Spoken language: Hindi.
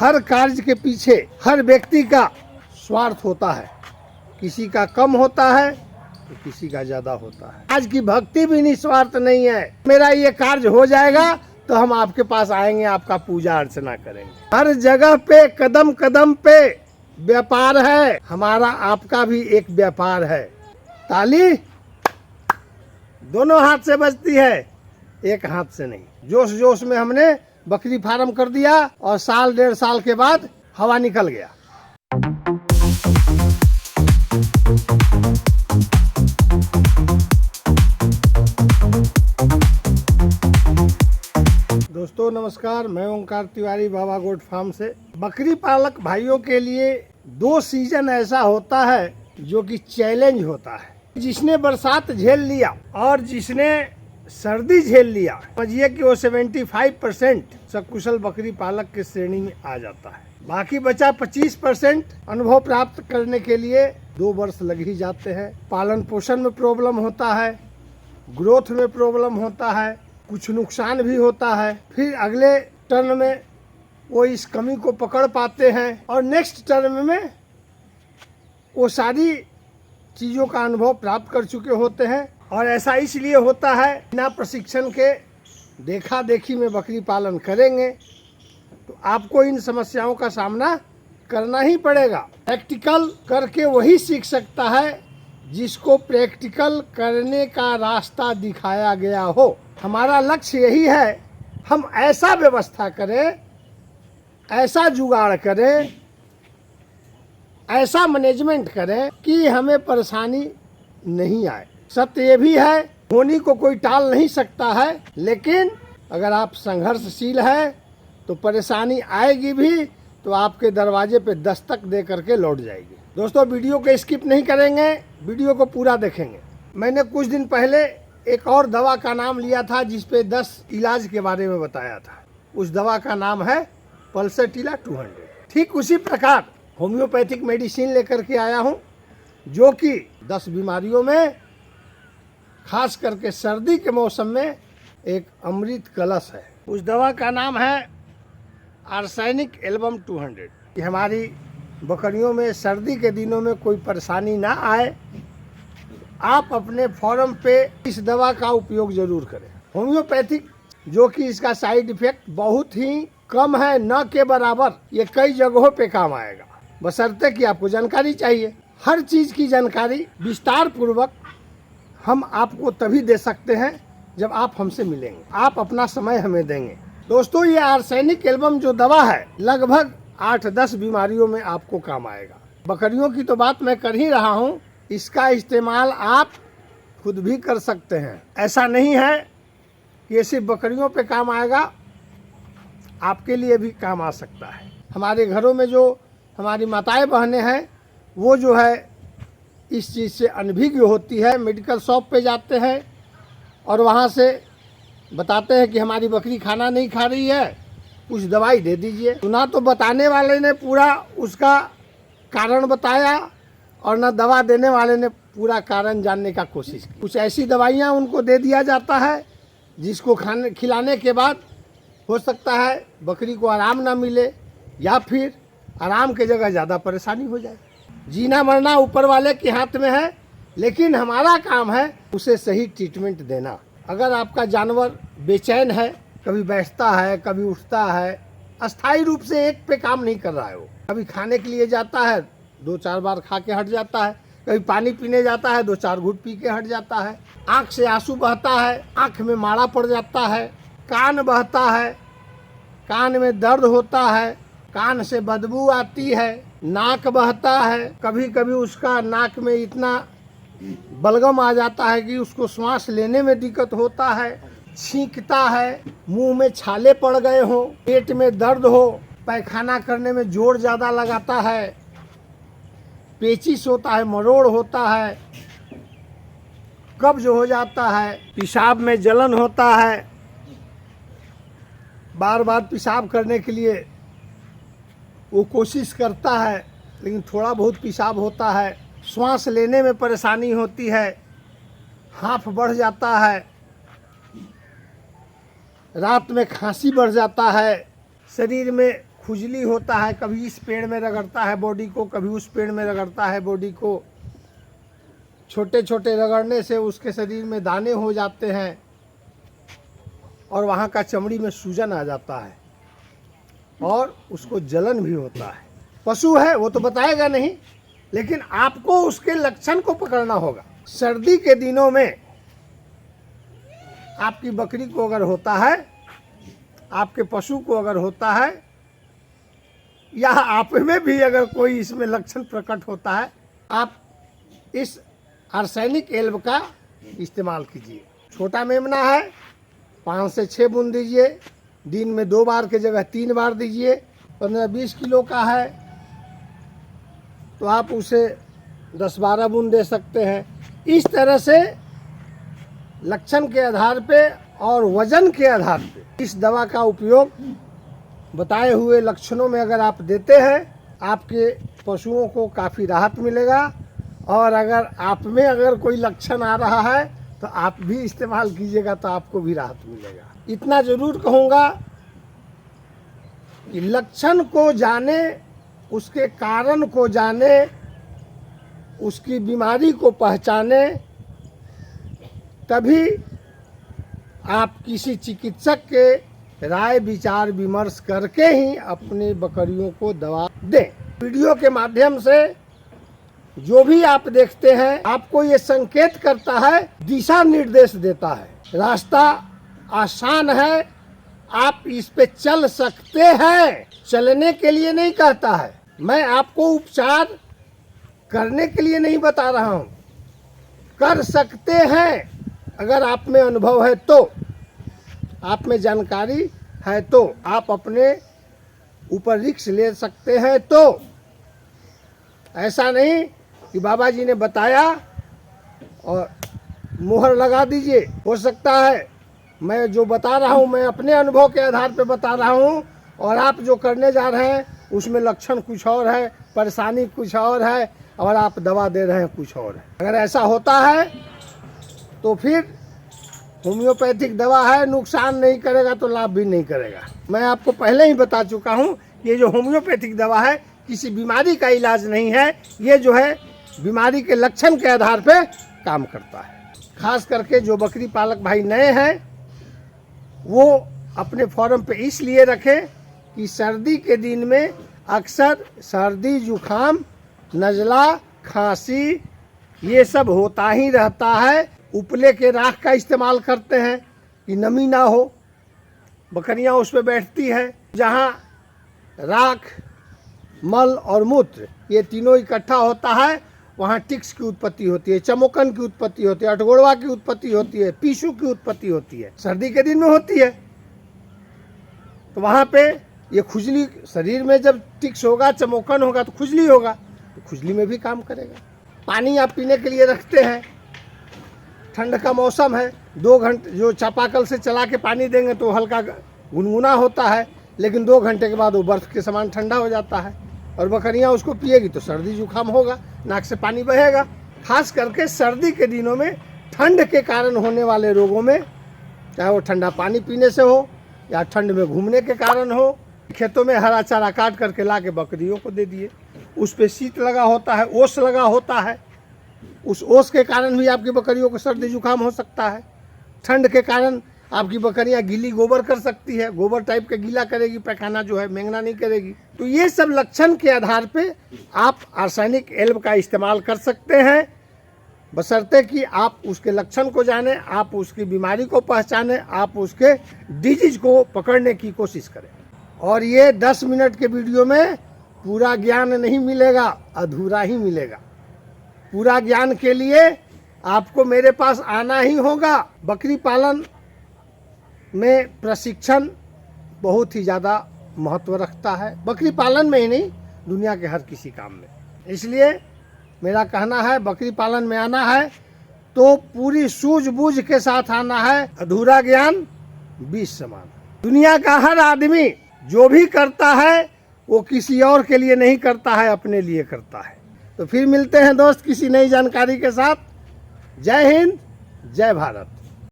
हर कार्य के पीछे हर व्यक्ति का स्वार्थ होता है, किसी का कम होता है तो किसी का ज्यादा होता है। आज की भक्ति भी निस्वार्थ नहीं है। मेरा ये कार्य हो जाएगा तो हम आपके पास आएंगे, आपका पूजा अर्चना करेंगे। हर जगह पे कदम कदम पे व्यापार है, हमारा आपका भी एक व्यापार है। ताली दोनों हाथ से बजती है, एक हाथ से नहीं। जोश जोश में हमने बकरी फार्म कर दिया और साल डेढ़ साल के बाद हवा निकल गया। दोस्तों नमस्कार, मैं ओंकार तिवारी बाबा गोट फार्म से। बकरी पालक भाइयों के लिए 2 सीजन ऐसा होता है जो कि चैलेंज होता है। जिसने बरसात झेल लिया और जिसने सर्दी झेल लिया, समझिए कि वो 75% सकुशल बकरी पालक के श्रेणी में आ जाता है। बाकी बचा 25% अनुभव प्राप्त करने के लिए 2 वर्ष लग ही जाते हैं। पालन पोषण में प्रॉब्लम होता है, ग्रोथ में प्रॉब्लम होता है, कुछ नुकसान भी होता है। फिर अगले टर्न में वो इस कमी को पकड़ पाते हैं और नेक्स्ट टर्न में वो सारी चीज़ों का अनुभव प्राप्त कर चुके होते हैं। और ऐसा इसलिए होता है, बिना प्रशिक्षण के देखा देखी में बकरी पालन करेंगे तो आपको इन समस्याओं का सामना करना ही पड़ेगा। प्रैक्टिकल करके वही सीख सकता है जिसको प्रैक्टिकल करने का रास्ता दिखाया गया हो। हमारा लक्ष्य यही है, हम ऐसा व्यवस्था करें, ऐसा जुगाड़ करें, ऐसा मैनेजमेंट करें कि हमें परेशानी नहीं आए। सत्य ये भी है, होनी को कोई टाल नहीं सकता है, लेकिन अगर आप संघर्षशील हैं तो परेशानी आएगी भी तो आपके दरवाजे पे दस्तक दे करके लौट जाएगी। दोस्तों वीडियो को स्किप नहीं करेंगे, वीडियो को पूरा देखेंगे। मैंने कुछ दिन पहले एक और दवा का नाम लिया था जिस पे 10 इलाज के बारे में बताया था। उस दवा का नाम है पल्सटीला 200। ठीक उसी प्रकार होम्योपैथिक मेडिसिन लेकर के आया हूँ जो कि 10 बीमारियों में, खास करके सर्दी के मौसम में एक अमृत कलश है। उस दवा का नाम है आर्सेनिक एल्बम 200। कि हमारी बकरियों में सर्दी के दिनों में कोई परेशानी ना आए, आप अपने फार्म पे इस दवा का उपयोग जरूर करें। होम्योपैथिक जो कि इसका साइड इफेक्ट बहुत ही कम है, न के बराबर, ये कई जगहों पे काम आएगा, बशर्ते कि आपको जानकारी चाहिए। हर चीज की जानकारी विस्तार पूर्वक हम आपको तभी दे सकते हैं जब आप हमसे मिलेंगे, आप अपना समय हमें देंगे। दोस्तों ये आर्सेनिक एल्बम जो दवा है लगभग 8-10 बीमारियों में आपको काम आएगा। बकरियों की तो बात मैं कर ही रहा हूँ, इसका इस्तेमाल आप खुद भी कर सकते हैं। ऐसा नहीं है कि ये सिर्फ बकरियों पे काम आएगा, आपके लिए भी काम आ सकता है। हमारे घरों में जो हमारी माताएं बहनें हैं वो जो है इस चीज़ से अनभिज्ञ होती है। मेडिकल शॉप पे जाते हैं और वहाँ से बताते हैं कि हमारी बकरी खाना नहीं खा रही है, कुछ दवाई दे दीजिए। तो ना तो बताने वाले ने पूरा उसका कारण बताया और ना दवा देने वाले ने पूरा कारण जानने का कोशिश की। कुछ ऐसी दवाइयाँ उनको दे दिया जाता है जिसको खिलाने के बाद हो सकता है बकरी को आराम ना मिले या फिर आराम की जगह ज़्यादा परेशानी हो जाए। जीना मरना ऊपर वाले के हाथ में है, लेकिन हमारा काम है उसे सही ट्रीटमेंट देना। अगर आपका जानवर बेचैन है, कभी बैठता है, कभी उठता है, अस्थायी रूप से एक पे काम नहीं कर रहा है, वो कभी खाने के लिए जाता है 2-4 बार खा के हट जाता है, कभी पानी पीने जाता है 2-4 घूंट पी के हट जाता है, आँख से आंसू बहता है, आँख में माड़ा पड़ जाता है, कान बहता है, कान में दर्द होता है, कान से बदबू आती है, नाक बहता है, कभी कभी उसका नाक में इतना बलगम आ जाता है कि उसको सांस लेने में दिक्कत होता है, छींकता है, मुंह में छाले पड़ गए हो, पेट में दर्द हो, पैखाना करने में जोर ज़्यादा लगाता है, पेचिश होता है, मरोड़ होता है, कब्ज हो जाता है, पेशाब में जलन होता है, बार बार पेशाब करने के लिए वो कोशिश करता है लेकिन थोड़ा बहुत पेशाब होता है, श्वास लेने में परेशानी होती है, हांफ बढ़ जाता है, रात में खांसी बढ़ जाता है, शरीर में खुजली होता है, कभी इस पेड़ में रगड़ता है बॉडी को, कभी उस पेड़ में रगड़ता है बॉडी को। छोटे छोटे रगड़ने से उसके शरीर में दाने हो जाते हैं और वहाँ का चमड़ी में सूजन आ जाता है और उसको जलन भी होता है। पशु है वो तो बताएगा नहीं, लेकिन आपको उसके लक्षण को पकड़ना होगा। सर्दी के दिनों में आपकी बकरी को अगर होता है, आपके पशु को अगर होता है, या आप में भी अगर कोई इसमें लक्षण प्रकट होता है, आप इस आर्सेनिक एल्ब का इस्तेमाल कीजिए। छोटा मेमना है, 5 से 6 बूंद दीजिए, दिन में 2 बार के जगह 3 बार दीजिए। 15-20 किलो का है तो आप उसे 10-12 बूंद दे सकते हैं। इस तरह से लक्षण के आधार पे और वजन के आधार पे इस दवा का उपयोग बताए हुए लक्षणों में अगर आप देते हैं, आपके पशुओं को काफ़ी राहत मिलेगा। और अगर आप में अगर कोई लक्षण आ रहा है तो आप भी इस्तेमाल कीजिएगा तो आपको भी राहत मिलेगा। इतना ज़रूर कहूँगा कि लक्षण को जाने, उसके कारण को जाने, उसकी बीमारी को पहचाने, तभी आप किसी चिकित्सक के राय विचार विमर्श करके ही अपनी बकरियों को दवा दें। वीडियो के माध्यम से जो भी आप देखते हैं, आपको ये संकेत करता है, दिशा निर्देश देता है। रास्ता आसान है, आप इस पे चल सकते हैं, चलने के लिए नहीं कहता है। मैं आपको उपचार करने के लिए नहीं बता रहा हूँ, कर सकते हैं अगर आप में अनुभव है तो, आप में जानकारी है तो, आप अपने ऊपर रिस्क ले सकते हैं तो। ऐसा नहीं कि बाबा जी ने बताया और मुहर लगा दीजिए। हो सकता है मैं जो बता रहा हूँ मैं अपने अनुभव के आधार पर बता रहा हूँ और आप जो करने जा रहे हैं उसमें लक्षण कुछ और है, परेशानी कुछ और है और आप दवा दे रहे हैं कुछ और है। अगर ऐसा होता है तो फिर होम्योपैथिक दवा है, नुकसान नहीं करेगा तो लाभ भी नहीं करेगा। मैं आपको पहले ही बता चुका हूँ, ये जो होम्योपैथिक दवा है किसी बीमारी का इलाज नहीं है, ये जो है बीमारी के लक्षण के आधार पे काम करता है। खास करके जो बकरी पालक भाई नए हैं वो अपने फॉर्म पे इसलिए रखें कि सर्दी के दिन में अक्सर सर्दी, जुखाम, नज़ला, खांसी ये सब होता ही रहता है। उपले के राख का इस्तेमाल करते हैं कि नमी ना हो, बकरियां उस पर बैठती हैं। जहाँ राख, मल और मूत्र ये तीनों इकट्ठा होता है वहाँ टिक्स की उत्पत्ति होती है, चमोकन की उत्पत्ति होती है, अठगोड़वा की उत्पत्ति होती है, पीसू की उत्पत्ति होती है। सर्दी के दिन में होती है तो वहाँ पे ये खुजली, शरीर में जब टिक्स होगा, चमोकन होगा तो खुजली होगा, तो खुजली में भी काम करेगा। पानी आप पीने के लिए रखते हैं, ठंड का मौसम है, 2 घंटे जो चापाकल से चला के पानी देंगे तो हल्का गुनगुना होता है, लेकिन 2 घंटे के बाद वो बर्फ़ के समान ठंडा हो जाता है और बकरियां उसको पिएगी तो सर्दी जुकाम होगा, नाक से पानी बहेगा। खास करके सर्दी के दिनों में ठंड के कारण होने वाले रोगों में, चाहे वो ठंडा पानी पीने से हो या ठंड में घूमने के कारण हो, खेतों में हरा चारा काट करके ला के बकरियों को दे दिए, उस पर शीत लगा होता है, ओस लगा होता है, उस ओस के कारण भी आपकी बकरियों को सर्दी जुकाम हो सकता है। ठंड के कारण आपकी बकरियां गीली गोबर कर सकती है, गोबर टाइप का गीला करेगी, पैखाना जो है मेंगना नहीं करेगी। तो ये सब लक्षण के आधार पे आप आर्सेनिक एल्ब का इस्तेमाल कर सकते हैं, बशर्ते कि आप उसके लक्षण को जाने, आप उसकी बीमारी को पहचाने, आप उसके डिजीज को पकड़ने की कोशिश करें। और ये 10 मिनट के वीडियो में पूरा ज्ञान नहीं मिलेगा, अधूरा ही मिलेगा। पूरा ज्ञान के लिए आपको मेरे पास आना ही होगा। बकरी पालन में प्रशिक्षण बहुत ही ज़्यादा महत्व रखता है, बकरी पालन में ही नहीं, दुनिया के हर किसी काम में। इसलिए मेरा कहना है, बकरी पालन में आना है तो पूरी सूझबूझ के साथ आना है। अधूरा ज्ञान 20 समान। दुनिया का हर आदमी जो भी करता है वो किसी और के लिए नहीं करता है, अपने लिए करता है। तो फिर मिलते हैं दोस्त किसी नई जानकारी के साथ। जय हिंद, जय भारत।